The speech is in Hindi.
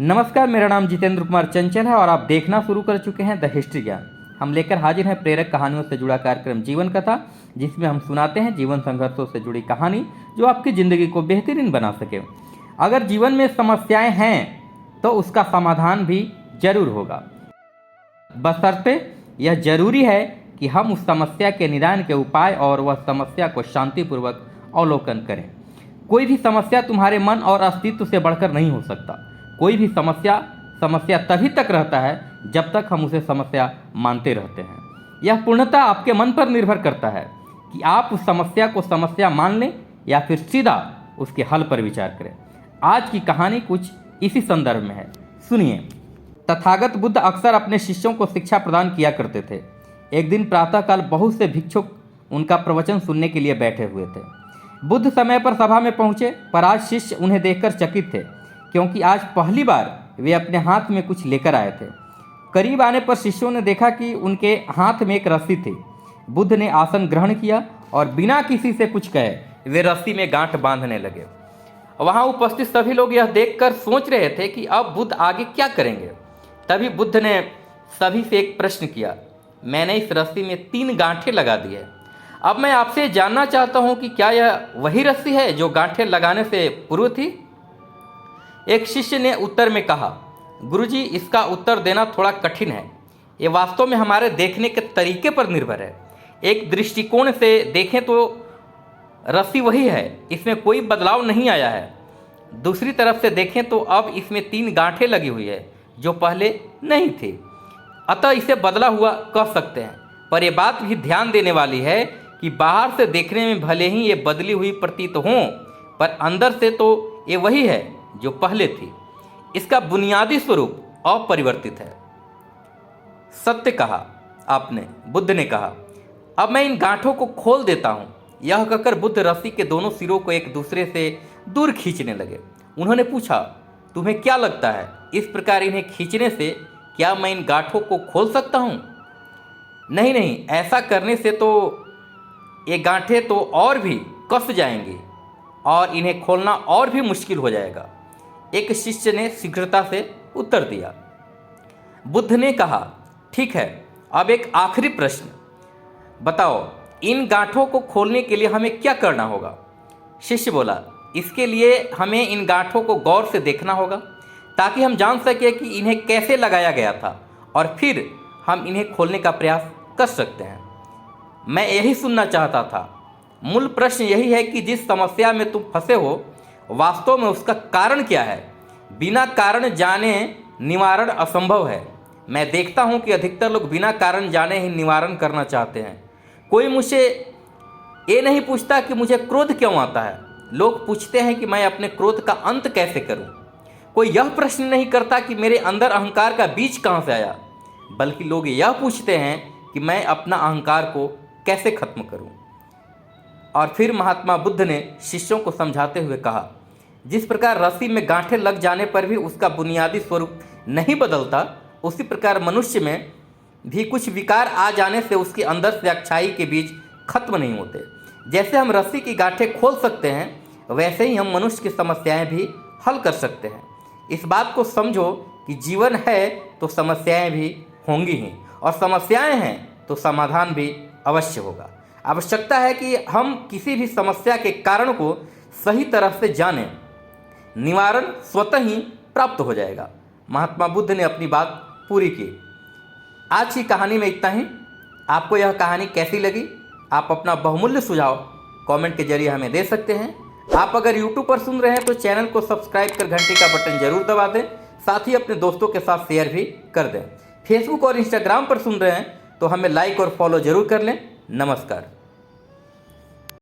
नमस्कार, मेरा नाम जितेंद्र कुमार चंचल है और आप देखना शुरू कर चुके हैं द हिस्ट्री ज्ञान। हम लेकर हाजिर हैं प्रेरक कहानियों से जुड़ा कार्यक्रम जीवन कथा, जिसमें हम सुनाते हैं जीवन संघर्षों से जुड़ी कहानी जो आपकी ज़िंदगी को बेहतरीन बना सके। अगर जीवन में समस्याएं हैं तो उसका समाधान भी जरूर होगा, बशर्ते यह जरूरी है कि हम उस समस्या के निदान के उपाय और वह समस्या को शांतिपूर्वक अवलोकन करें। कोई भी समस्या तुम्हारे मन और अस्तित्व से बढ़कर नहीं हो सकता। कोई भी समस्या तभी तक रहता है जब तक हम उसे समस्या मानते रहते हैं। यह पूर्णतः आपके मन पर निर्भर करता है कि आप उस समस्या को समस्या मान लें या फिर सीधा उसके हल पर विचार करें। आज की कहानी कुछ इसी संदर्भ में है, सुनिए। तथागत बुद्ध अक्सर अपने शिष्यों को शिक्षा प्रदान किया करते थे। एक दिन प्रातःकाल बहुत से भिक्षुक उनका प्रवचन सुनने के लिए बैठे हुए थे। बुद्ध समय पर सभा में पहुंचे, पर आज शिष्य उन्हें देखकर चकित थे, क्योंकि आज पहली बार वे अपने हाथ में कुछ लेकर आए थे। करीब आने पर शिष्यों ने देखा कि उनके हाथ में एक रस्सी थी। बुद्ध ने आसन ग्रहण किया और बिना किसी से कुछ कहे वे रस्सी में गांठ बांधने लगे। वहां उपस्थित सभी लोग यह देखकर सोच रहे थे कि अब बुद्ध आगे क्या करेंगे। तभी बुद्ध ने सभी से एक प्रश्न किया, मैंने इस रस्सी में 3 गांठें लगा दी है। अब मैं आपसे जानना चाहता हूं कि क्या यह वही रस्सी है जो गांठें लगाने से पूर्व थी? एक शिष्य ने उत्तर में कहा, गुरुजी, इसका उत्तर देना थोड़ा कठिन है। ये वास्तव में हमारे देखने के तरीके पर निर्भर है। एक दृष्टिकोण से देखें तो रस्सी वही है, इसमें कोई बदलाव नहीं आया है। दूसरी तरफ से देखें तो अब इसमें 3 गांठें लगी हुई है जो पहले नहीं थी, अतः इसे बदला हुआ कह सकते हैं। पर यह बात भी ध्यान देने वाली है कि बाहर से देखने में भले ही ये बदली हुई प्रतीत हों, पर अंदर से तो ये वही है जो पहले थी। इसका बुनियादी स्वरूप अपरिवर्तित है। सत्य कहा आपने, बुद्ध ने कहा। अब मैं इन गांठों को खोल देता हूं। यह कहकर बुद्ध रस्सी के दोनों सिरों को एक दूसरे से दूर खींचने लगे। उन्होंने पूछा, तुम्हें क्या लगता है, इस प्रकार इन्हें खींचने से क्या मैं इन गांठों को खोल सकता हूं? नहीं, ऐसा करने से तो ये गांठें तो और भी कस जाएंगी और इन्हें खोलना और भी मुश्किल हो जाएगा, एक शिष्य ने शीघ्रता से उत्तर दिया। बुद्ध ने कहा, ठीक है, अब एक आखिरी प्रश्न बताओ, इन गांठों को खोलने के लिए हमें क्या करना होगा? शिष्य बोला, इसके लिए हमें इन गांठों को गौर से देखना होगा ताकि हम जान सके कि इन्हें कैसे लगाया गया था और फिर हम इन्हें खोलने का प्रयास कर सकते हैं। मैं यही सुनना चाहता था। मूल प्रश्न यही है कि जिस समस्या में तुम फंसे हो वास्तव में उसका कारण क्या है। बिना कारण जाने निवारण असंभव है। मैं देखता हूं कि अधिकतर लोग बिना कारण जाने ही निवारण करना चाहते हैं। कोई मुझसे ये नहीं पूछता कि मुझे क्रोध क्यों आता है, लोग पूछते हैं कि मैं अपने क्रोध का अंत कैसे करूं। कोई यह प्रश्न नहीं करता कि मेरे अंदर अहंकार का बीज कहां से आया, बल्कि लोग यह पूछते हैं कि मैं अपना अहंकार को कैसे खत्म करूं। और फिर महात्मा बुद्ध ने शिष्यों को समझाते हुए कहा, जिस प्रकार रस्सी में गांठें लग जाने पर भी उसका बुनियादी स्वरूप नहीं बदलता, उसी प्रकार मनुष्य में भी कुछ विकार आ जाने से उसके अंदर से अच्छाई के बीज खत्म नहीं होते। जैसे हम रस्सी की गांठें खोल सकते हैं, वैसे ही हम मनुष्य की समस्याएं भी हल कर सकते हैं। इस बात को समझो कि जीवन है तो समस्याएं भी होंगी ही, और समस्याएं हैं तो समाधान भी अवश्य होगा। आवश्यकता है कि हम किसी भी समस्या के कारण को सही तरह से जानें, निवारण स्वतः ही प्राप्त हो जाएगा। महात्मा बुद्ध ने अपनी बात पूरी की। आज की कहानी में इतना ही। आपको यह कहानी कैसी लगी, आप अपना बहुमूल्य सुझाव कमेंट के जरिए हमें दे सकते हैं। आप अगर YouTube पर सुन रहे हैं तो चैनल को सब्सक्राइब कर घंटी का बटन जरूर दबा दें, साथ ही अपने दोस्तों के साथ शेयर भी कर दें। फेसबुक और इंस्टाग्राम पर सुन रहे हैं तो हमें लाइक और फॉलो जरूर कर लें। नमस्कार।